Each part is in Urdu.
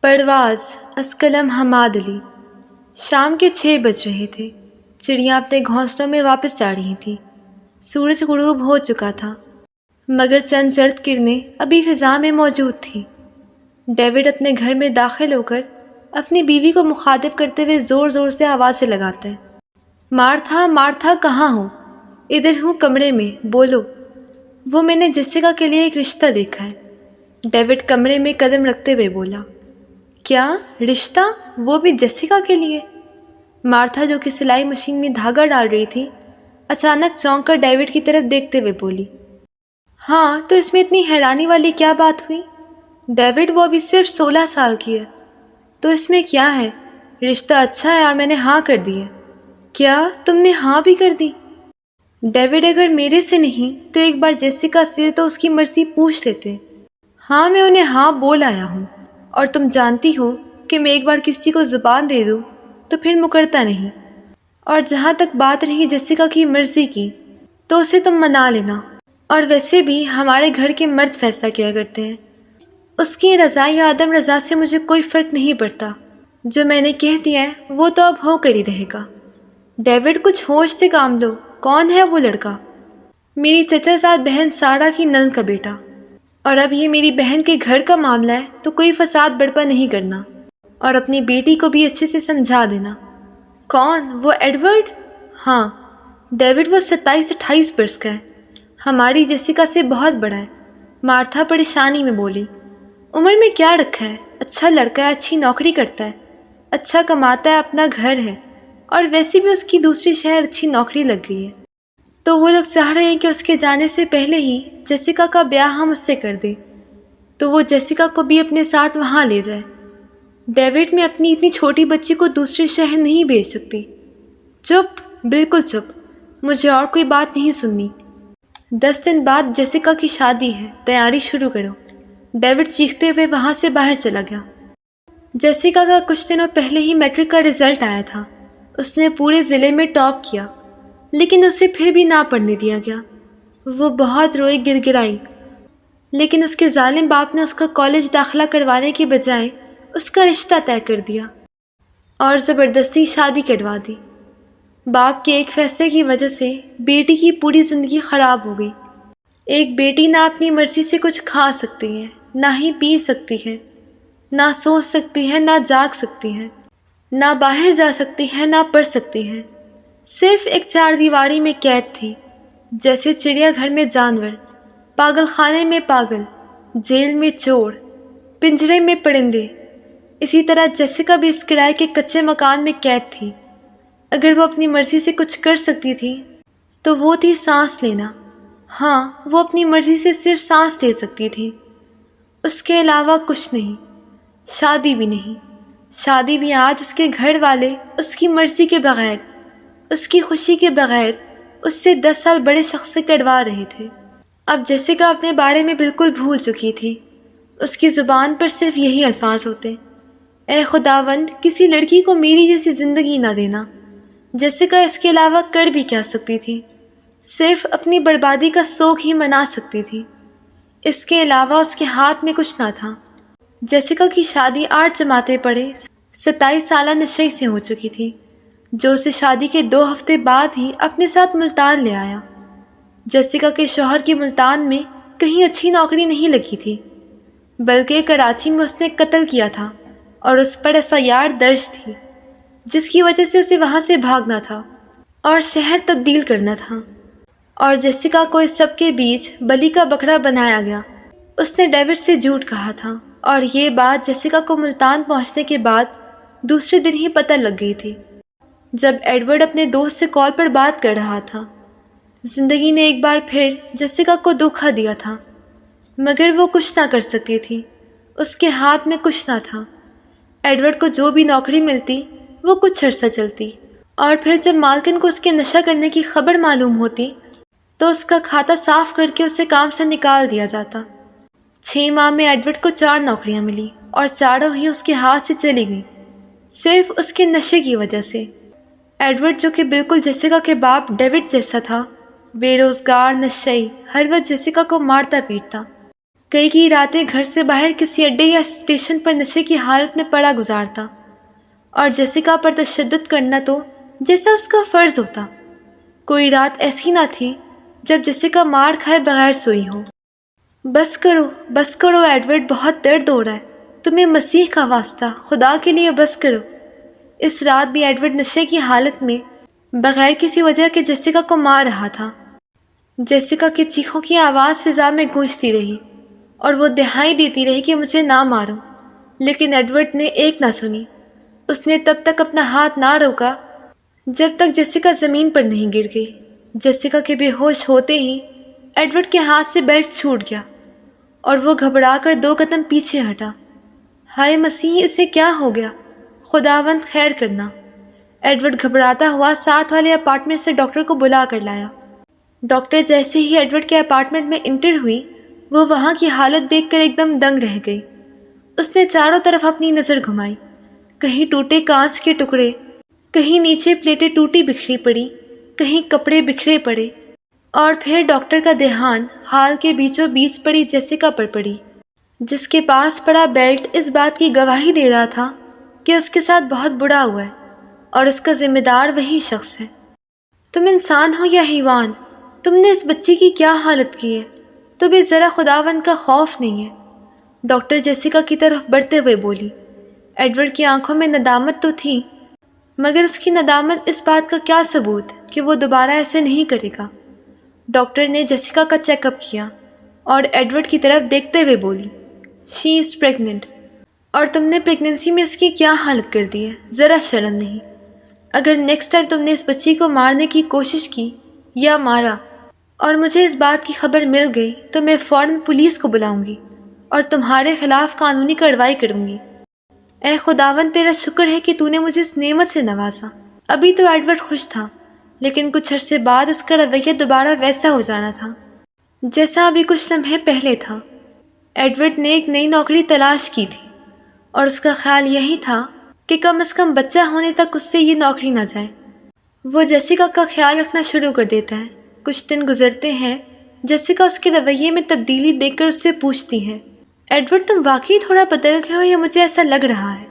پرواز از قلم حماد علی۔ شام کے 6 بج رہے تھے۔ چڑیاں اپنے گھونسلوں میں واپس جا رہی تھیں۔ سورج غروب ہو چکا تھا مگر چند زرد کرنیں ابھی فضا میں موجود تھیں۔ ڈیوڈ اپنے گھر میں داخل ہو کر اپنی بیوی کو مخاطب کرتے ہوئے زور زور سے آوازیں لگاتا ہے، مارتھا مارتھا کہاں ہو؟ ادھر ہوں کمرے میں، بولو۔ وہ میں نے جیسیکا کے لیے ایک رشتہ دیکھا ہے۔ ڈیوڈ کمرے میں قدم رکھتے ہوئے بولا، کیا رشتہ؟ وہ بھی جیسیکا کے لیے؟ مارتھا جو کہ سلائی مشین میں دھاگا ڈال رہی تھی اچانک چونک کر ڈیوڈ کی طرف دیکھتے ہوئے بولی، ہاں تو اس میں اتنی حیرانی والی کیا بات ہوئی؟ ڈیوڈ وہ ابھی صرف 16 سال کی ہے، تو اس میں کیا ہے؟ رشتہ اچھا ہے اور میں نے ہاں کر دی ہے۔ کیا تم نے ہاں بھی کر دی؟ ڈیوڈ اگر میرے سے نہیں تو ایک بار جیسیکا سے تو اس کی مرضی پوچھ لیتے۔ ہاں میں انہیں ہاں بول آیا ہوں، اور تم جانتی ہو کہ میں ایک بار کسی کو زبان دے دوں تو پھر مکرتا نہیں۔ اور جہاں تک بات رہی جیسیکا کی مرضی کی تو اسے تم منا لینا، اور ویسے بھی ہمارے گھر کے مرد فیصلہ کیا کرتے ہیں۔ اس کی رضا یا عدم رضا سے مجھے کوئی فرق نہیں پڑتا، جو میں نے کہہ دیا ہے وہ تو اب ہو کر ہی رہے گا۔ ڈیوڈ کچھ ہوش سے کام لو، کون ہے وہ لڑکا؟ میری چچا زاد بہن سارا کی نند کا بیٹا، اور اب یہ میری بہن کے گھر کا معاملہ ہے تو کوئی فساد برپا نہیں کرنا، اور اپنی بیٹی کو بھی اچھے سے سمجھا دینا۔ کون؟ وہ ایڈورڈ؟ ہاں ڈیوڈ، وہ 27-28 برس کا ہے، ہماری جیسیکا سے بہت بڑا ہے۔ مارتھا پریشانی میں بولی، عمر میں کیا رکھا ہے، اچھا لڑکا ہے، اچھی نوکری کرتا ہے، اچھا کماتا ہے، اپنا گھر ہے، اور ویسے بھی اس کی دوسری شہر اچھی نوکری لگ گئی ہے، تو وہ لوگ چاہ رہے ہیں کہ اس کے جانے سے پہلے ہی جیسیکا کا بیاہ ہم اس سے کر دیں، تو وہ جیسیکا کو بھی اپنے ساتھ وہاں لے جائے۔ ڈیوڈ، میں اپنی اتنی چھوٹی بچی کو دوسرے شہر نہیں بھیج سکتی۔ چپ، بالکل چپ، مجھے اور کوئی بات نہیں سننی۔ 10 دن بعد جیسیکا کی شادی ہے، تیاری شروع کرو۔ ڈیوڈ چیختے ہوئے وہاں سے باہر چلا گیا۔ جیسیکا کا کچھ دنوں پہلے ہی میٹرک کا رزلٹ آیا تھا۔ اس نے پورے ضلع میں ٹاپ کیا، لیکن اسے پھر بھی نہ پڑھنے دیا گیا۔ وہ بہت روئی، گر گرائی، لیکن اس کے ظالم باپ نے اس کا کالج داخلہ کروانے کے بجائے اس کا رشتہ طے کر دیا اور زبردستی شادی کروا دی۔ باپ کے ایک فیصلے کی وجہ سے بیٹی کی پوری زندگی خراب ہو گئی۔ ایک بیٹی نہ اپنی مرضی سے کچھ کھا سکتی ہے، نہ ہی پی سکتی ہے، نہ سو سکتی ہے، نہ جاگ سکتی ہے، نہ باہر جا سکتی ہے، نہ پڑھ سکتی ہے۔ صرف ایک 4 دیواری میں قید تھی، جیسے چڑیا گھر میں جانور، پاگل خانے میں پاگل، جیل میں چور، پنجرے میں پرندے۔ اسی طرح جیسیکا بھی اس کرائے کے کچے مکان میں قید تھی۔ اگر وہ اپنی مرضی سے کچھ کر سکتی تھی تو وہ تھی سانس لینا۔ ہاں، وہ اپنی مرضی سے صرف سانس لے سکتی تھی، اس کے علاوہ کچھ نہیں۔ شادی بھی نہیں۔ شادی بھی آج اس کے گھر والے اس کی مرضی کے بغیر، اس کی خوشی کے بغیر اس سے 10 سال بڑے شخص سے کروا رہے تھے۔ اب جیسیکا اپنے بارے میں بالکل بھول چکی تھی۔ اس کی زبان پر صرف یہی الفاظ ہوتے، اے خداوند، کسی لڑکی کو میری جیسی زندگی نہ دینا۔ جیسیکا اس کے علاوہ کر بھی کیا سکتی تھی؟ صرف اپنی بربادی کا سوگ ہی منا سکتی تھی۔ اس کے علاوہ اس کے ہاتھ میں کچھ نہ تھا۔ جیسیکا کی شادی 8 جماعتیں پڑھے 27 سالہ نشئی سے ہو چکی تھی، جو اسے شادی کے 2 ہفتے بعد ہی اپنے ساتھ ملتان لے آیا۔ جیسیکا کے شوہر کی ملتان میں کہیں اچھی نوکری نہیں لگی تھی، بلکہ کراچی میں اس نے قتل کیا تھا اور اس پر FIR درج تھی، جس کی وجہ سے اسے وہاں سے بھاگنا تھا اور شہر تبدیل کرنا تھا۔ اور جیسیکا کو اس سب کے بیچ بلی کا بکرا بنایا گیا۔ اس نے ڈیوڈ سے جھوٹ کہا تھا، اور یہ بات جیسیکا کو ملتان پہنچنے کے بعد دوسرے دن ہی پتہ لگ گئی تھی، جب ایڈورڈ اپنے دوست سے کال پر بات کر رہا تھا۔ زندگی نے ایک بار پھر جیسیکا کو دھوکہ دیا تھا، مگر وہ کچھ نہ کر سکتی تھی، اس کے ہاتھ میں کچھ نہ تھا۔ ایڈورڈ کو جو بھی نوکری ملتی وہ کچھ عرصہ چلتی، اور پھر جب مالکن کو اس کے نشہ کرنے کی خبر معلوم ہوتی تو اس کا کھاتہ صاف کر کے اسے کام سے نکال دیا جاتا۔ 6 ماہ میں ایڈورڈ کو 4 نوکریاں ملی، اور چاروں ہی اس کے ہاتھ سے چلی گئیں، صرف اس کے نشے کی وجہ سے۔ ایڈورڈ، جو کہ بالکل جیسیکا کے باپ ڈیوڈ جیسا تھا، بے روزگار، نشئی، ہر وقت جیسیکا کو مارتا پیٹتا۔ کئی راتیں گھر سے باہر کسی اڈے یا اسٹیشن پر نشے کی حالت میں پڑا گزارتا اور جیسیکا پر تشدد کرنا تو جیسا اس کا فرض ہوتا۔ کوئی رات ایسی نہ تھی جب جیسیکا مار کھائے بغیر سوئی ہو۔ بس کرو ایڈورڈ، بہت درد ہو رہا ہے، تمہیں مسیح کا واسطہ، خدا کے لیے بس کرو۔ اس رات بھی ایڈورڈ نشے کی حالت میں بغیر کسی وجہ کے جیسیکا کو مار رہا تھا۔ جیسیکا کی چیخوں کی آواز فضا میں گونجتی رہی اور وہ دہائی دیتی رہی کہ مجھے نہ مارو، لیکن ایڈورڈ نے ایک نہ سنی۔ اس نے تب تک اپنا ہاتھ نہ روکا جب تک جیسیکا زمین پر نہیں گر گئی۔ جیسیکا کے بے ہوش ہوتے ہی ایڈورڈ کے ہاتھ سے بیلٹ چھوٹ گیا اور وہ گھبرا کر 2 قدم پیچھے ہٹا۔ ہائے مسیح، اسے کیا ہو گیا؟ خداوند خیر کرنا۔ ایڈورڈ گھبراتا ہوا ساتھ والے اپارٹمنٹ سے ڈاکٹر کو بلا کر لایا۔ ڈاکٹر جیسے ہی ایڈورڈ کے اپارٹمنٹ میں انٹر ہوئی، وہ وہاں کی حالت دیکھ کر ایک دم دنگ رہ گئی۔ اس نے چاروں طرف اپنی نظر گھمائی، کہیں ٹوٹے کانچ کے ٹکڑے، کہیں نیچے پلیٹیں ٹوٹی بکھری پڑی، کہیں کپڑے بکھرے پڑے، اور پھر ڈاکٹر کا دھیان ہال کے بیچوں بیچ پڑی جیسیکا پر پڑی، جس کے پاس پڑا بیلٹ اس بات کی گواہی دے رہا تھا کہ اس کے ساتھ بہت برا ہوا ہے اور اس کا ذمہ دار وہی شخص ہے۔ تم انسان ہو یا حیوان، تم نے اس بچی کی کیا حالت کی ہے؟ تمہیں ذرا خداوند کا خوف نہیں ہے؟ ڈاکٹر جیسیکا کی طرف بڑھتے ہوئے بولی۔ ایڈورڈ کی آنکھوں میں ندامت تو تھی، مگر اس کی ندامت اس بات کا کیا ثبوت کہ وہ دوبارہ ایسے نہیں کرے گا۔ ڈاکٹر نے جیسیکا کا چیک اپ کیا اور ایڈورڈ کی طرف دیکھتے ہوئے بولی، شی از پریگننٹ، اور تم نے پریگننسی میں اس کی کیا حالت کر دی ہے؟ ذرا شرم نہیں؟ اگر نیکسٹ ٹائم تم نے اس بچی کو مارنے کی کوشش کی یا مارا اور مجھے اس بات کی خبر مل گئی تو میں فوراً پولیس کو بلاؤں گی اور تمہارے خلاف قانونی کارروائی کروں گی۔ اے خداوند، تیرا شکر ہے کہ تو نے مجھے اس نعمت سے نوازا۔ ابھی تو ایڈورڈ خوش تھا، لیکن کچھ عرصے بعد اس کا رویہ دوبارہ ویسا ہو جانا تھا جیسا ابھی کچھ لمحے پہلے تھا۔ ایڈورڈ نے ایک نئی نوکری تلاش کی تھی اور اس کا خیال یہی تھا کہ کم از کم بچہ ہونے تک اس سے یہ نوکری نہ جائے۔ وہ جیسیکا کا خیال رکھنا شروع کر دیتا ہے۔ کچھ دن گزرتے ہیں، جیسیکا اس کے رویے میں تبدیلی دیکھ کر اس سے پوچھتی ہے، ایڈورڈ تم واقعی تھوڑا بدل گئے ہو یا مجھے ایسا لگ رہا ہے؟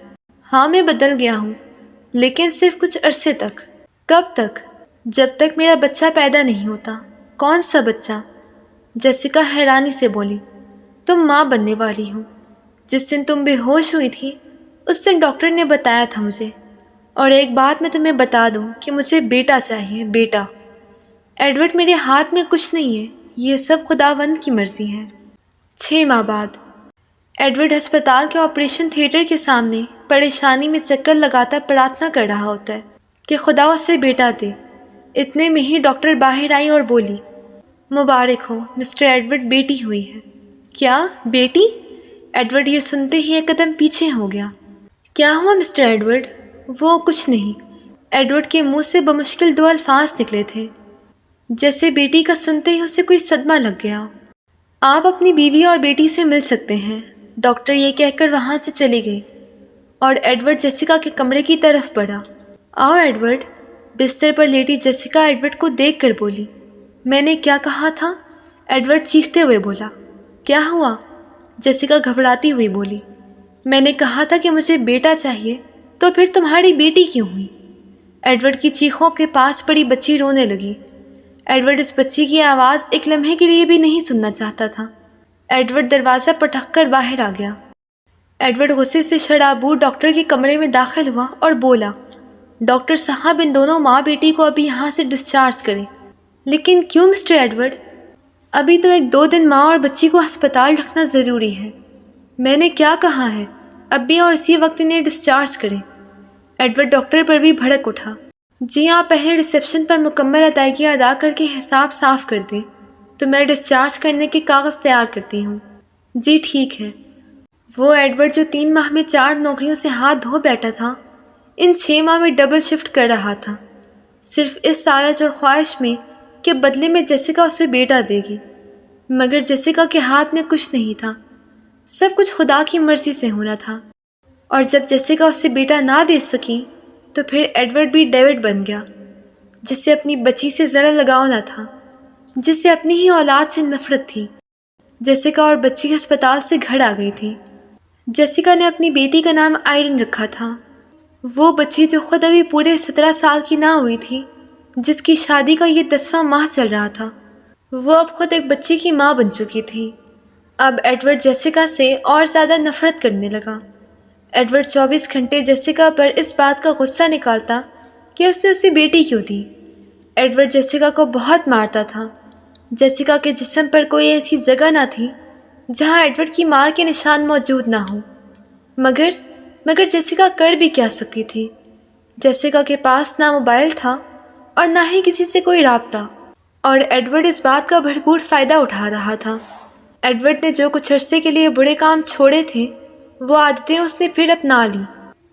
ہاں، میں بدل گیا ہوں، لیکن صرف کچھ عرصے تک۔ کب تک؟ جب تک میرا بچہ پیدا نہیں ہوتا۔ کون سا بچہ؟ جیسیکا حیرانی سے بولی، تم ماں بننے والی ہو۔ جس دن تم بے ہوش ہوئی تھی اس دن ڈاکٹر نے بتایا تھا مجھے۔ اور ایک بات میں تمہیں بتا دوں کہ مجھے بیٹا چاہیے، بیٹا۔ ایڈورڈ، میرے ہاتھ میں کچھ نہیں ہے، یہ سب خداوند کی مرضی ہے۔ 6 ماہ بعد ایڈورڈ ہسپتال کے آپریشن تھیٹر کے سامنے پریشانی میں چکر لگاتا پرارتھنا کر رہا ہوتا ہے کہ خدا اسے بیٹا دے۔ اتنے میں ہی ڈاکٹر باہر آئی اور بولی، مبارک ہو مسٹر ایڈورڈ، بیٹی ہوئی ہے۔ کیا بیٹی؟ ایڈورڈ یہ سنتے ہی ایک قدم پیچھے ہو گیا۔ کیا ہوا مسٹر ایڈورڈ؟ وہ کچھ نہیں۔ ایڈورڈ کے منہ سے بمشکل 2 الفاظ نکلے تھے، جیسے بیٹی کا سنتے ہی اسے کوئی صدمہ لگ گیا۔ آپ اپنی بیوی اور بیٹی سے مل سکتے ہیں، ڈاکٹر یہ کہہ کر وہاں سے چلی گئی اور ایڈورڈ جیسیکا کے کمرے کی طرف بڑھا۔ آؤ ایڈورڈ۔ بستر پر لیٹی جیسیکا ایڈورڈ کو دیکھ کر بولی، میں نے کیا کہا تھا؟ ایڈورڈ چیختے ہوئے بولا۔ کیا ہوا؟ جیسیکا گھبراتی ہوئی بولی، میں نے کہا تھا کہ مجھے بیٹا چاہیے، تو پھر تمہاری بیٹی کیوں ہوئی؟ ایڈورڈ کی چیخوں کے پاس پڑی بچی رونے لگی۔ ایڈورڈ اس بچی کی آواز ایک لمحے کے لیے بھی نہیں سننا چاہتا تھا۔ ایڈورڈ دروازہ پٹخ کر باہر آ گیا۔ ایڈورڈ غصے سے شرابور ڈاکٹر کے کمرے میں داخل ہوا اور بولا، ڈاکٹر صاحب، ان دونوں ماں بیٹی کو ابھی یہاں سے ڈسچارج کریں۔ لیکن کیوں مسٹر ایڈورڈ؟ ابھی تو 1-2 دن ماں اور بچی کو ہسپتال رکھنا ضروری ہے۔ میں نے کیا کہا ہے؟ ابھی اور اسی وقت انہیں ڈسچارج کریں۔ ایڈورڈ ڈاکٹر پر بھی بھڑک اٹھا۔ جی آپ پہلے ریسیپشن پر مکمل ادائیگی ادا کر کے حساب صاف کر دیں تو میں ڈسچارج کرنے کے کاغذ تیار کرتی ہوں۔ جی ٹھیک ہے۔ وہ ایڈورڈ جو 3 ماہ میں 4 نوکریوں سے ہاتھ دھو بیٹھا تھا، ان 6 ماہ میں ڈبل شفٹ کر رہا تھا، صرف اس لالچ اور خواہش میں کہ بدلے میں جیسیکا اسے بیٹا دے گی۔ مگر جیسیکا کے ہاتھ میں کچھ نہیں تھا، سب کچھ خدا کی مرضی سے ہونا تھا۔ اور جب جیسیکا اسے بیٹا نہ دے سکی تو پھر ایڈورڈ بھی ڈیوڈ بن گیا، جسے اپنی بچی سے ذرا لگاؤ نہ تھا، جسے اپنی ہی اولاد سے نفرت تھی۔ جیسیکا اور بچی ہسپتال سے گھر آ گئی تھی۔ جیسیکا نے اپنی بیٹی کا نام آئرین رکھا تھا۔ وہ بچی جو خود ابھی پورے 17 سال کی نہ ہوئی تھی، جس کی شادی کا یہ 10واں ماہ چل رہا تھا، وہ اب خود ایک بچی کی ماں بن چکی تھی۔ اب ایڈورڈ جیسیکا سے اور زیادہ نفرت کرنے لگا۔ ایڈورڈ 24 گھنٹے جیسیکا پر اس بات کا غصہ نکالتا کہ اس نے اسے بیٹی کیوں دی۔ ایڈورڈ جیسیکا کو بہت مارتا تھا۔ جیسیکا کے جسم پر کوئی ایسی جگہ نہ تھی جہاں ایڈورڈ کی مار کے نشان موجود نہ ہوں۔ مگر جیسیکا کر بھی کیا سکتی تھی؟ جیسیکا کے پاس نہ موبائل تھا اور نہ ہی کسی سے کوئی رابطہ، اور ایڈورڈ اس بات کا بھرپور فائدہ اٹھا رہا تھا۔ ایڈورڈ نے جو کچھ عرصے کے لیے برے کام چھوڑے تھے، وہ عادتیں اس نے پھر اپنا لی۔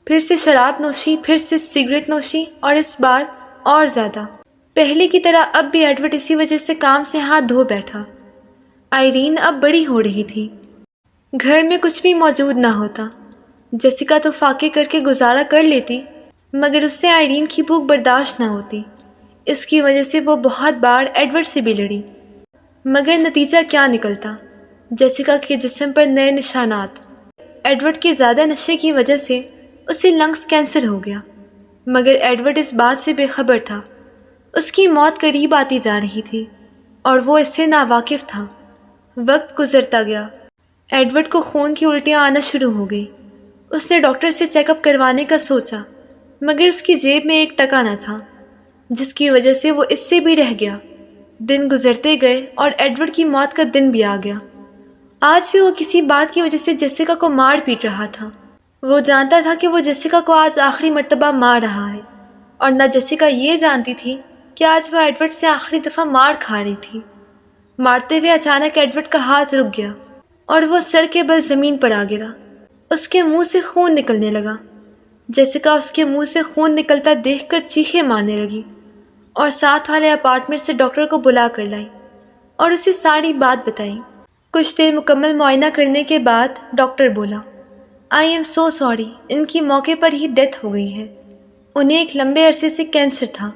پھر سے شراب نوشی، پھر سے سگریٹ نوشی، اور اس بار اور زیادہ۔ پہلے کی طرح اب بھی ایڈورڈ اسی وجہ سے کام سے ہاتھ دھو بیٹھا۔ آئرین اب بڑی ہو رہی تھی۔ گھر میں کچھ بھی موجود نہ ہوتا۔ جیسیکا تو فاقے کر کے گزارا کر لیتی، مگر اس سے آئرین کی بھوک برداشت نہ ہوتی۔ اس کی وجہ سے وہ بہت بار ایڈورڈ سے بھی لڑی، مگر نتیجہ کیا نکلتا؟ جیسیکا کے جسم پر نئے نشانات۔ ایڈورڈ کے زیادہ نشے کی وجہ سے اسے لنگس کینسر ہو گیا، مگر ایڈورڈ اس بات سے بے خبر تھا۔ اس کی موت قریب آتی جا رہی تھی اور وہ اس سے ناواقف تھا۔ وقت گزرتا گیا۔ ایڈورڈ کو خون کی الٹیاں آنا شروع ہو گئی۔ اس نے ڈاکٹر سے چیک اپ کروانے کا سوچا، مگر اس کی جیب میں 1 ٹکا نہ تھا، جس کی وجہ سے وہ اس سے بھی رہ گیا۔ دن گزرتے گئے اور ایڈورڈ کی موت کا دن بھی آ گیا۔ آج بھی وہ کسی بات کی وجہ سے جیسیکا کو مار پیٹ رہا تھا۔ وہ جانتا تھا کہ وہ جیسیکا کو آج آخری مرتبہ مار رہا ہے، اور نہ جیسیکا یہ جانتی تھی کہ آج وہ ایڈورڈ سے آخری دفعہ مار کھا رہی تھی۔ مارتے ہوئے اچانک ایڈورڈ کا ہاتھ رک گیا اور وہ سر کے بل زمین پر آ گرا۔ اس کے منہ سے خون نکلنے لگا۔ جیسیکا اس کے منہ سے خون نکلتا دیکھ کر چیخیں مارنے لگی اور ساتھ والے اپارٹمنٹ سے ڈاکٹر کو بلا کر لائی اور اسے ساری بات بتائی۔ کچھ دیر مکمل معائنہ کرنے کے بعد ڈاکٹر بولا، آئی ایم سو سوری، ان کی موقع پر ہی ڈیتھ ہو گئی ہے۔ انہیں ایک لمبے عرصے سے کینسر تھا۔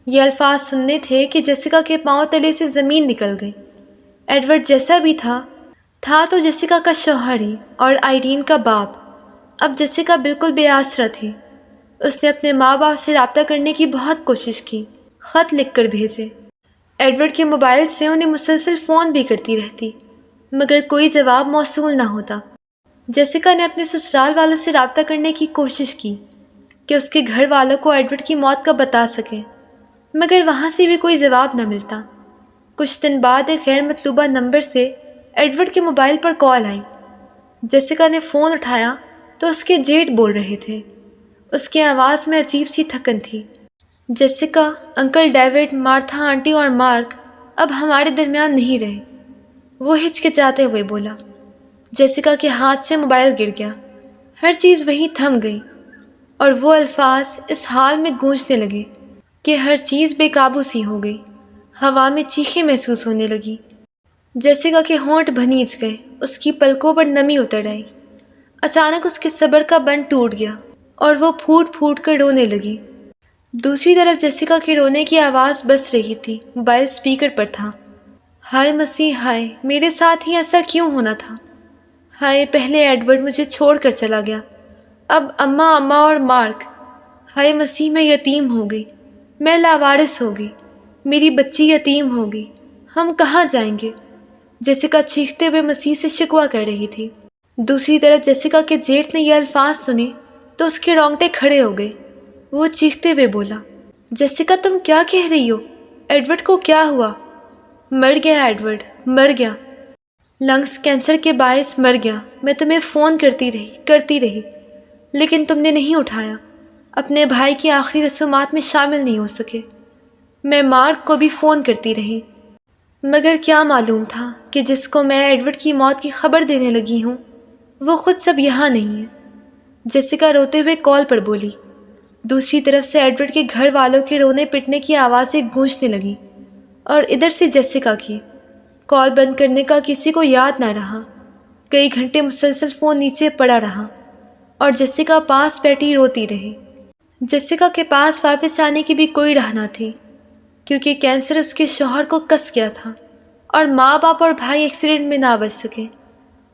یہ الفاظ سننے تھے کہ جیسیکا کے پاؤں تلے سے زمین نکل گئی۔ ایڈورڈ جیسا بھی تھا تو جیسیکا کا شوہر ہی اور آئرین کا باپ۔ اب جیسیکا بالکل بے آسرا تھی۔ اس نے اپنے ماں باپ سے رابطہ کرنے کی بہت کوشش کی، خط لکھ کر بھیجے۔ ایڈورڈ کے موبائل سے انہیں مسلسل فون بھی کرتی رہتی، مگر کوئی جواب موصول نہ ہوتا۔ جیسیکا نے اپنے سسرال والوں سے رابطہ کرنے کی کوشش کی کہ اس کے گھر والوں کو ایڈورڈ کی موت کا بتا سکیں، مگر وہاں سے بھی کوئی جواب نہ ملتا۔ کچھ دن بعد ایک غیر مطلوبہ نمبر سے ایڈورڈ کے موبائل پر کال آئی۔ جیسیکا نے فون اٹھایا تو اس کے جیٹ بول رہے تھے۔ اس کی آواز میں عجیب سی تھکن تھی۔ جیسیکا، انکل ڈیوڈ، مارتھا آنٹی اور مارک اب ہمارے درمیان نہیں رہے، وہ ہچکچاتے ہوئے بولا۔ جیسیکا کے ہاتھ سے موبائل گر گیا۔ ہر چیز وہیں تھم گئی اور وہ الفاظ اس حال میں گونجنے لگے کہ ہر چیز بے قابو سی ہو گئی۔ ہوا میں چیخیں محسوس ہونے لگی۔ جیسیکا کے ہونٹ بھنیج گئے، اس کی پلکوں پر نمی اتر آئی۔ اچانک اس کے صبر کا بند ٹوٹ گیا اور وہ پھوٹ پھوٹ کر رونے لگی۔ دوسری طرف جیسیکا کے رونے کی آواز بس رہی تھی، موبائل اسپیکر پر تھا۔ ہائے مسیح، ہائے، میرے ساتھ ہی ایسا کیوں ہونا تھا؟ ہائے، پہلے ایڈورڈ مجھے چھوڑ کر چلا گیا، اب اماں اور مارک۔ ہائے مسیح، میں یتیم ہو گئی، میں لاوارث ہو گئی، میری بچی یتیم ہو گئی، ہم کہاں جائیں گے؟ جیسیکا چیختے ہوئے مسیح سے شکوہ کر رہی تھی۔ دوسری طرف جیسیکا کے جیٹھ نے یہ الفاظ سنے تو اس کے رونگٹے کھڑے ہو گئے۔ وہ چیختے ہوئے بولا، جیسیکا تم کیا کہہ رہی ہو؟ ایڈورڈ کو کیا ہوا؟ مر گیا ایڈورڈ، مر گیا، لنگس کینسر کے باعث مر گیا۔ میں تمہیں فون کرتی رہی لیکن تم نے نہیں اٹھایا، اپنے بھائی کی آخری رسومات میں شامل نہیں ہو سکے۔ میں مارک کو بھی فون کرتی رہی، مگر کیا معلوم تھا کہ جس کو میں ایڈورڈ کی موت کی خبر دینے لگی ہوں وہ خود سب یہاں نہیں ہے۔ جیسیکا روتے ہوئے کال پر بولی۔ دوسری طرف سے ایڈورڈ کے گھر والوں کے رونے پٹنے کی آوازیں گونجنے لگیں اور ادھر سے جیسیکا کی۔ کال بند کرنے کا کسی کو یاد نہ رہا۔ کئی گھنٹے مسلسل فون نیچے پڑا رہا اور جیسیکا پاس بیٹھی روتی رہی۔ جیسیکا کے پاس واپس آنے کی بھی کوئی راہ نہ تھی، کیونکہ کینسر اس کے شوہر کو کس گیا تھا اور ماں باپ اور بھائی ایکسیڈنٹ میں نہ بچ سکے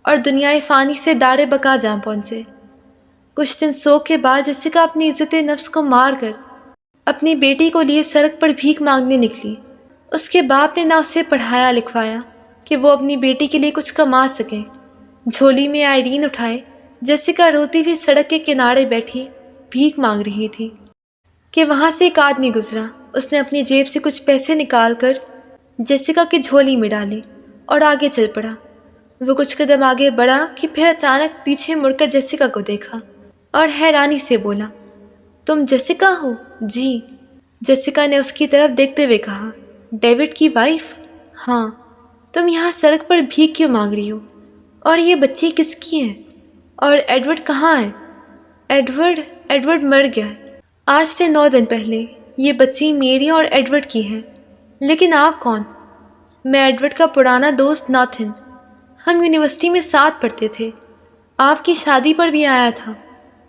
اور دنیائے فانی سے داڑے بقا جا پہنچے۔ کچھ دن سوگ کے بعد جیسیکا اپنی عزت نفس کو مار کر اپنی بیٹی کو لیے سڑک پر بھیک مانگنے نکلی۔ اس کے باپ نے نہ اسے پڑھایا لکھوایا کہ وہ اپنی بیٹی کے لیے کچھ کما سکے۔ جھولی میں آئرین اٹھائے جیسیکا روتی ہوئی سڑک کے کنارے بیٹھی بھیک مانگ رہی تھی کہ وہاں سے ایک آدمی گزرا۔ اس نے اپنی جیب سے کچھ پیسے نکال کر جیسیکا کی جھولی میں ڈالے اور آگے چل پڑا۔ وہ کچھ قدم آگے بڑھا کہ پھر اچانک پیچھے مڑ کر جیسیکا کو دیکھا اور حیرانی سے بولا، تم جیسیکا ہو؟ جی، جیسیکا نے اس کی طرف دیکھتے ہوئے کہا، ڈیوڈ کی وائف؟ ہاں۔ تم یہاں سڑک پر بھیک کیوں مانگ رہی ہو؟ اور یہ بچی کس کی ہے؟ اور ایڈورڈ کہاں ہے؟ ایڈورڈ مر گیا ہے آج سے 9 دن پہلے۔ یہ بچی میری اور ایڈورڈ کی ہے۔ لیکن آپ کون؟ میں ایڈورڈ کا پرانا دوست ناتھن۔ ہم یونیورسٹی میں ساتھ پڑھتے تھے۔ آپ کی شادی پر بھی آیا تھا،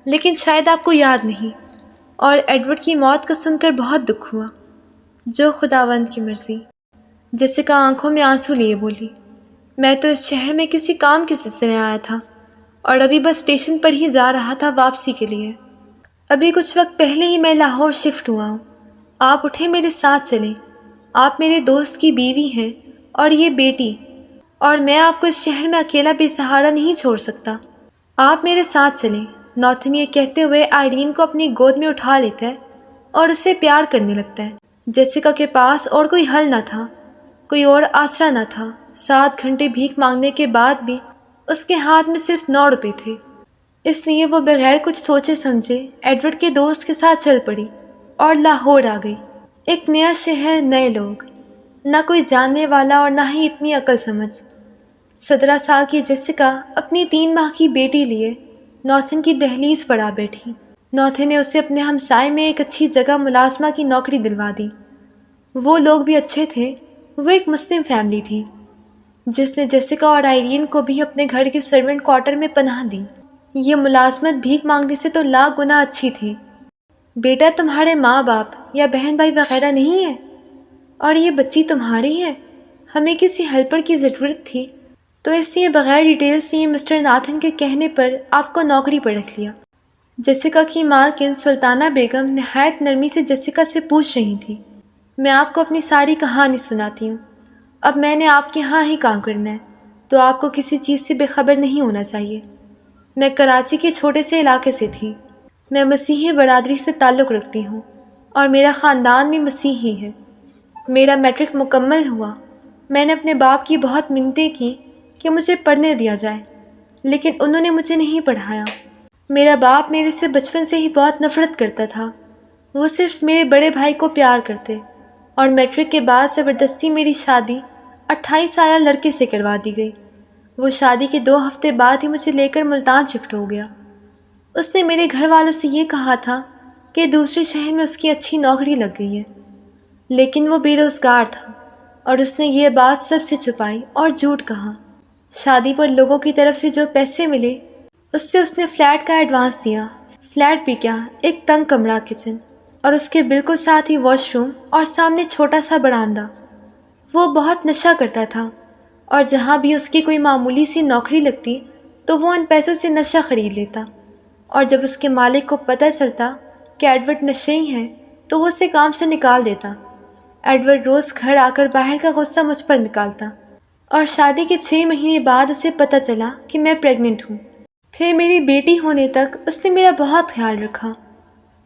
لیکن شاید آپ کو یاد نہیں۔ اور ایڈورڈ کی موت کا سن کر بہت دکھ ہوا۔ جو خداوند کی مرضی، جیسیکا آنکھوں میں آنسو لیے بولی، میں تو اس شہر میں کسی کام کے سلسلے آیا تھا اور ابھی بس اسٹیشن پر ہی جا رہا تھا واپسی کے لیے۔ ابھی کچھ وقت پہلے ہی میں لاہور شفٹ ہوا ہوں۔ آپ اٹھیں، میرے ساتھ چلیں۔ آپ میرے دوست کی بیوی ہیں اور یہ بیٹی، اور میں آپ کو اس شہر میں اکیلا بے سہارا نہیں چھوڑ سکتا۔ آپ میرے ساتھ چلیں۔ ناتھن یہ کہتے ہوئے آئرین کو اپنی گود میں اٹھا لیتا ہے اور اسے پیار کرنے لگتا ہے۔ جیسیکا کے پاس اور کوئی حل نہ تھا، کوئی اور آسرا نہ تھا۔ 7 گھنٹے بھیک مانگنے کے بعد بھی اس کے ہاتھ میں صرف 9 روپے تھے، اس لیے وہ بغیر کچھ سوچے سمجھے ایڈورڈ کے دوست کے ساتھ چل پڑی اور لاہور آ گئی۔ ایک نیا شہر، نئے لوگ، نہ کوئی جاننے والا اور نہ ہی اتنی عقل سمجھ۔ 17 سال کی جیسیکا اپنی 3 ماہ کی بیٹی لیے ناتھن کی دہلیز پر آ بیٹھی۔ ناتھن نے اسے اپنے ہمسائے میں ایک اچھی جگہ ملازمہ کی نوکری دلوا دی۔ وہ لوگ بھی اچھے تھے۔ وہ ایک مسلم فیملی تھی جس نے جیسیکا اور آئرین کو بھی اپنے گھر کے سرونٹ کوارٹر میں پناہ دی۔ یہ ملازمت بھیک مانگنے سے تو لاکھ گنا اچھی تھی۔ بیٹا، تمہارے ماں باپ یا بہن بھائی وغیرہ نہیں ہیں؟ اور یہ بچی تمہاری ہے؟ ہمیں کسی ہیلپر کی ضرورت تھی، تو اس لیے بغیر ڈیٹیلز لیے مسٹر ناتھن کے کہنے پر آپ کو نوکری پر رکھ لیا۔ جیسیکا کی مالکن سلطانہ بیگم نہایت نرمی سے جیسیکا سے پوچھ رہی تھی، میں آپ کو اپنی ساری کہانی سناتی ہوں۔ اب میں نے آپ کے ہاں ہی کام کرنا ہے، تو آپ کو کسی چیز سے بے خبر نہیں ہونا چاہیے۔ میں کراچی کے چھوٹے سے علاقے سے تھی۔ میں مسیحی برادری سے تعلق رکھتی ہوں اور میرا خاندان بھی مسیحی ہے۔ میرا میٹرک مکمل ہوا۔ میں نے اپنے باپ کی بہت منتیں کی کہ مجھے پڑھنے دیا جائے، لیکن انہوں نے مجھے نہیں پڑھایا۔ میرا باپ میرے سے بچپن سے ہی بہت نفرت کرتا تھا۔ وہ صرف میرے بڑے بھائی کو پیار کرتے، اور میٹرک کے بعد زبردستی میری شادی 28 سالہ لڑکے سے کروا دی گئی۔ وہ شادی کے 2 ہفتے بعد ہی مجھے لے کر ملتان شفٹ ہو گیا۔ اس نے میرے گھر والوں سے یہ کہا تھا کہ دوسرے شہر میں اس کی اچھی نوکری لگ گئی ہے، لیکن وہ بے روزگار تھا، اور اس نے یہ بات سب سے چھپائی اور جھوٹ کہا۔ شادی پر لوگوں کی طرف سے جو پیسے ملے، اس سے اس نے فلیٹ کا ایڈوانس دیا۔ فلیٹ بھی کیا، ایک تنگ کمرہ کچن اور اس کے بالکل ساتھ ہی واش روم اور سامنے چھوٹا سا برآمدہ۔ وہ بہت نشہ کرتا تھا، اور جہاں بھی اس کی کوئی معمولی سی نوکری لگتی تو وہ ان پیسوں سے نشہ خرید لیتا، اور جب اس کے مالک کو پتہ چلتا کہ ایڈورڈ نشئی ہے تو وہ اسے کام سے نکال دیتا۔ ایڈورڈ روز گھر آ کر باہر کا غصہ مجھ پر نکالتا، اور شادی کے 6 مہینے بعد اسے پتہ چلا کہ میں پریگننٹ ہوں۔ پھر میری بیٹی ہونے تک اس نے میرا بہت خیال رکھا۔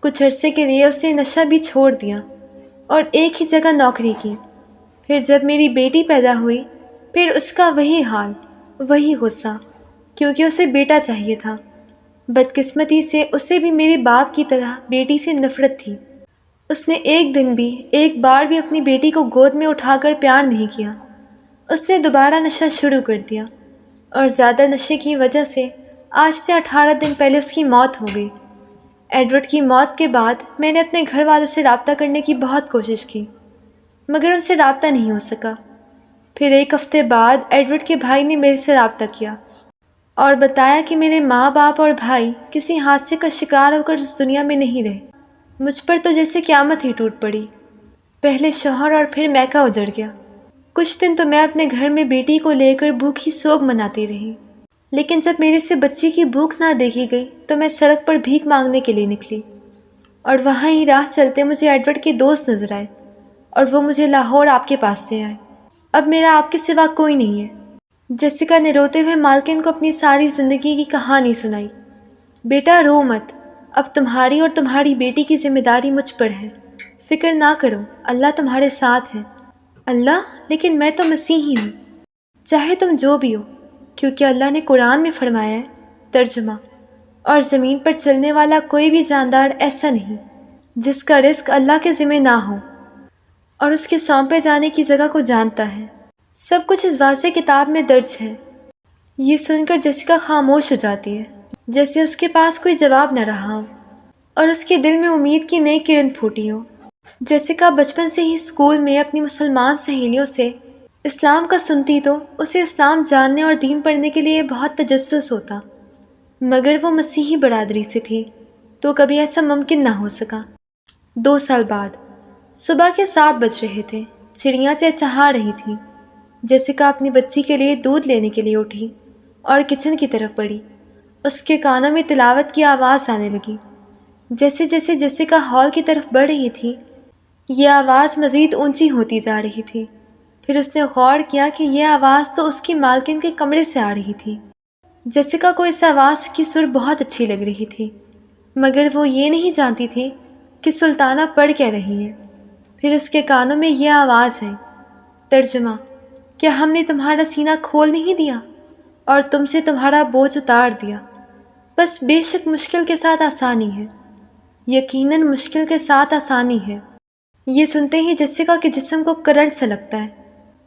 کچھ عرصے کے لیے اس نے نشہ بھی چھوڑ دیا اور ایک ہی جگہ نوکری کی۔ پھر جب میری بیٹی پیدا ہوئی، پھر اس کا وہی حال، وہی غصہ، کیونکہ اسے بیٹا چاہیے تھا۔ بدقسمتی سے اسے بھی میرے باپ کی طرح بیٹی سے نفرت تھی۔ اس نے ایک بار بھی اپنی بیٹی کو گود میں اٹھا کر پیار نہیں کیا۔ اس نے دوبارہ نشہ شروع کر دیا، اور زیادہ نشے کی وجہ سے آج سے 18 دن پہلے اس کی موت ہو گئی۔ ایڈورڈ کی موت کے بعد میں نے اپنے گھر والوں سے رابطہ کرنے کی بہت کوشش کی، مگر ان سے رابطہ نہیں ہو سکا۔ پھر 1 ہفتے بعد ایڈورڈ کے بھائی نے میرے سے رابطہ کیا اور بتایا کہ میرے ماں باپ اور بھائی کسی حادثے کا شکار ہو کر اس دنیا میں نہیں رہے۔ مجھ پر تو جیسے قیامت ہی ٹوٹ پڑی۔ پہلے شوہر اور پھر میکا اجڑ گیا۔ کچھ دن تو میں اپنے گھر میں بیٹی کو لے کر بھوکی سوگ مناتی رہی، لیکن جب میرے سے بچی کی بھوک نہ دیکھی گئی تو میں سڑک پر بھیک مانگنے کے لیے نکلی، اور وہاں ہی راہ چلتے مجھے ایڈورڈ کے دوست نظر آئے اور وہ مجھے لاہور آپ کے پاس سے آئے۔ اب میرا آپ کے سوا کوئی نہیں ہے۔ جیسیکا نے روتے ہوئے مالکن کو اپنی ساری زندگی کی کہانی سنائی۔ بیٹا رو مت، اب تمہاری اور تمہاری بیٹی کی ذمہ داری مجھ پر ہے، فکر نہ کرو، اللہ تمہارے ساتھ ہے۔ اللہ؟ لیکن میں تو مسیحی ہوں۔ چاہے تم جو بھی ہو، کیونکہ اللہ نے قرآن میں فرمایا ہے، ترجمہ، اور زمین پر چلنے والا کوئی بھی جاندار ایسا نہیں جس کا رزق اللہ کے ذمہ نہ ہو اور اس کے سونپے جانے کی جگہ کو جانتا ہے۔ سب کچھ اس واضح کتاب میں درج ہے۔ یہ سن کر جیسیکا خاموش ہو جاتی ہے، جیسے اس کے پاس کوئی جواب نہ رہا ہو اور اس کے دل میں امید کی نئی کرن پھوٹی ہو۔ جیسیکا بچپن سے ہی اسکول میں اپنی مسلمان سہیلیوں سے اسلام کا سنتی تو اسے اسلام جاننے اور دین پڑھنے کے لیے بہت تجسس ہوتا، مگر وہ مسیحی برادری سے تھی تو کبھی ایسا ممکن نہ ہو سکا۔ 2 سال بعد صبح کے 7 بج رہے تھے، چڑیاں چہچہا رہی تھیں۔ جیسیکا اپنی بچی کے لیے دودھ لینے کے لیے اٹھی اور کچن کی طرف بڑھی۔ اس کے کانوں میں تلاوت کی آواز آنے لگی۔ جیسے جیسے جیسیکا ہال کی طرف بڑھ رہی تھی، یہ آواز مزید اونچی ہوتی جا رہی تھی۔ پھر اس نے غور کیا کہ یہ آواز تو اس کی مالکن کے کمرے سے آ رہی تھی۔ جیسیکا کو اس آواز کی سر بہت اچھی لگ رہی تھی، مگر وہ یہ نہیں جانتی تھی کہ سلطانہ پڑھ کیا رہی ہے۔ پھر اس کے کانوں میں یہ آواز ہے، ترجمہ، کیا ہم نے تمہارا سینہ کھول نہیں دیا اور تم سے تمہارا بوجھ اتار دیا؟ بس بے شک مشکل کے ساتھ آسانی ہے، یقیناً مشکل کے ساتھ آسانی ہے۔ یہ سنتے ہی جیسیکا کے جسم کو کرنٹ سا لگتا ہے۔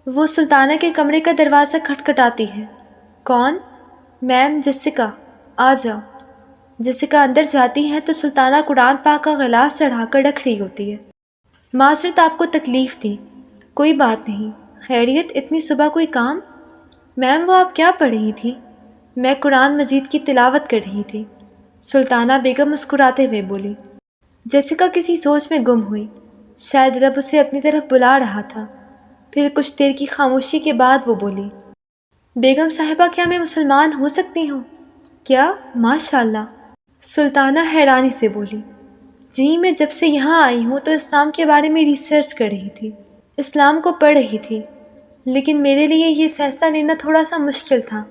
وہ سلطانہ کے کمرے کا دروازہ کھٹکھٹاتی ہے۔ کون؟ میم جیسیکا، آ جاؤ۔ جیسیکا اندر جاتی ہے تو سلطانہ قرآن پاک کا غلاف چڑھا کر رکھ رہی ہوتی ہے۔ معذرت، آپ کو تکلیف دی؟ کوئی بات نہیں، خیریت؟ اتنی صبح کوئی کام؟ میم وہ آپ کیا پڑھ رہی تھیں؟ میں قرآن مجید کی تلاوت کر رہی تھی، سلطانہ بیگم مسکراتے ہوئے بولی۔ جیسیکا کسی سوچ میں گم ہوئی، شاید رب اسے اپنی طرف بلا رہا تھا۔ پھر کچھ دیر کی خاموشی کے بعد وہ بولی، بیگم صاحبہ کیا میں مسلمان ہو سکتی ہوں؟ کیا؟ ماشاء اللہ! سلطانہ حیرانی سے بولی، جی میں جب سے یہاں آئی ہوں تو اسلام کے بارے میں ریسرچ کر رہی تھی، اسلام کو پڑھ رہی تھی، لیکن میرے لیے یہ فیصلہ لینا تھوڑا سا مشکل تھا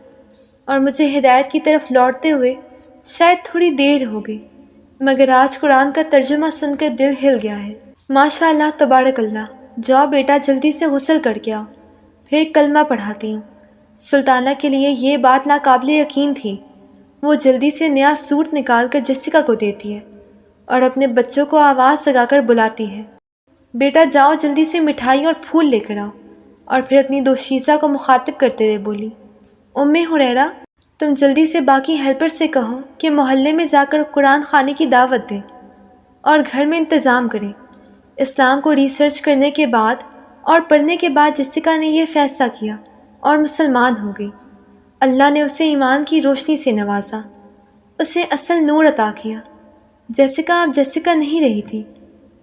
اور مجھے ہدایت کی طرف لوٹتے ہوئے شاید تھوڑی دیر ہو گئی، مگر آج قرآن کا ترجمہ سن کر دل ہل گیا ہے۔ ماشاء اللہ، تبارک اللہ! جاؤ بیٹا، جلدی سے غسل کر کے آؤ، پھر کلمہ پڑھاتی ہوں۔ سلطانہ کے لیے یہ بات ناقابل یقین تھی۔ وہ جلدی سے نیا سوٹ نکال کر جیسیکا کو دیتی ہے اور اپنے بچوں کو آواز لگا کر بلاتی ہے، بیٹا جاؤ جلدی سے مٹھائی اور پھول لے کر آؤ۔ اور پھر اپنی دوشیزہ کو مخاطب کرتے ہوئے بولی، حریرہ، تم جلدی سے باقی ہیلپر سے کہو کہ محلے میں جا کر قرآن خوانی کی دعوت دیں اور گھر میں انتظام کریں۔ اسلام کو ریسرچ کرنے کے بعد اور پڑھنے کے بعد جیسیکا نے یہ فیصلہ کیا اور مسلمان ہو گئی۔ اللہ نے اسے ایمان کی روشنی سے نوازا، اسے اصل نور عطا کیا۔ جیسیکا اب جیسیکا نہیں رہی تھی،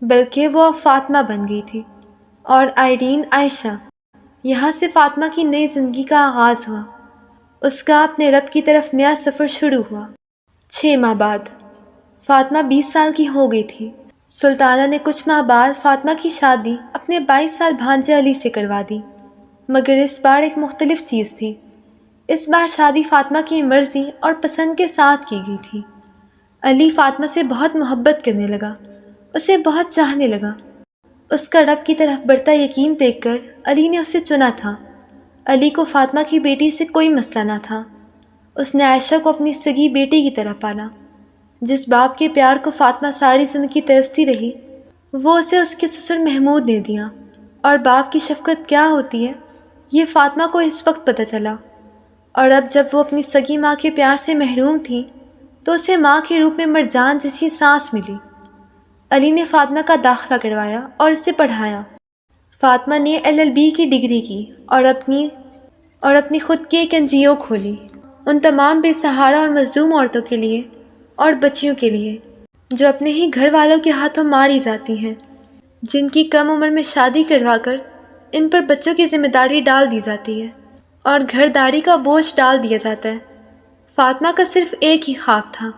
بلکہ وہ اب فاطمہ بن گئی تھی، اور آئرین عائشہ۔ یہاں سے فاطمہ کی نئی زندگی کا آغاز ہوا، اس کا اپنے رب کی طرف نیا سفر شروع ہوا۔ 6 ماہ بعد فاطمہ 20 سال کی ہو گئی تھی۔ سلطانہ نے کچھ ماہ بعد فاطمہ کی شادی اپنے 22 سال بھانجے علی سے کروا دی، مگر اس بار ایک مختلف چیز تھی۔ اس بار شادی فاطمہ کی مرضی اور پسند کے ساتھ کی گئی تھی۔ علی فاطمہ سے بہت محبت کرنے لگا، اسے بہت چاہنے لگا۔ اس کا رب کی طرف بڑھتا یقین دیکھ کر علی نے اسے چنا تھا۔ علی کو فاطمہ کی بیٹی سے کوئی مسئلہ نہ تھا۔ اس نے عائشہ کو اپنی سگی بیٹی کی طرح پالا۔ جس باپ کے پیار کو فاطمہ ساری زندگی ترستی رہی، وہ اسے اس کے سسر محمود نے دیا، اور باپ کی شفقت کیا ہوتی ہے یہ فاطمہ کو اس وقت پتہ چلا۔ اور اب جب وہ اپنی سگی ماں کے پیار سے محروم تھی تو اسے ماں کے روپ میں مرجان جیسی سانس ملی۔ علی نے فاطمہ کا داخلہ کروایا اور اسے پڑھایا۔ فاطمہ نے LLB کی ڈگری کی اور اپنی خود کی ایک NGO کھولی، ان تمام بے سہارا اور مظلوم عورتوں کے لیے اور بچیوں کے لیے جو اپنے ہی گھر والوں کے ہاتھوں ماری جاتی ہیں، جن کی کم عمر میں شادی کروا کر ان پر بچوں کی ذمہ داری ڈال دی جاتی ہے اور گھر داری کا بوجھ ڈال دیا جاتا ہے۔ فاطمہ کا صرف ایک ہی خواب تھا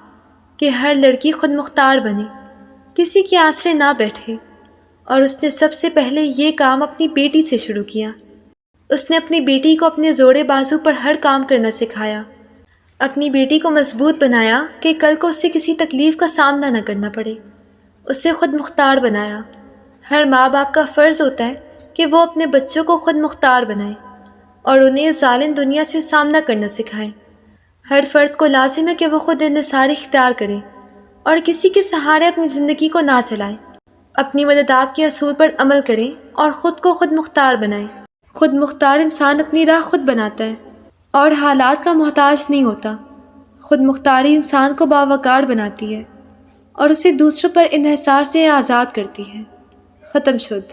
کہ ہر لڑکی خود مختار بنے، کسی کے آسرے نہ بیٹھے، اور اس نے سب سے پہلے یہ کام اپنی بیٹی سے شروع کیا۔ اس نے اپنی بیٹی کو اپنے زوڑے بازو پر ہر کام کرنا سکھایا، اپنی بیٹی کو مضبوط بنایا کہ کل کو اسے کسی تکلیف کا سامنا نہ کرنا پڑے، اسے خود مختار بنایا۔ ہر ماں باپ کا فرض ہوتا ہے کہ وہ اپنے بچوں کو خود مختار بنائے اور انہیں اس ظالم دنیا سے سامنا کرنا سکھائے۔ ہر فرد کو لازم ہے کہ وہ خود انحصار اختیار کرے اور کسی کے سہارے اپنی زندگی کو نہ چلائے، اپنی مددآب کے اصول پر عمل کریں اور خود کو خود مختار بنائیں۔ خود مختار انسان اپنی راہ خود بناتا ہے اور حالات کا محتاج نہیں ہوتا۔ خود مختاری انسان کو باوقار بناتی ہے اور اسے دوسروں پر انحصار سے آزاد کرتی ہے۔ ختم شد۔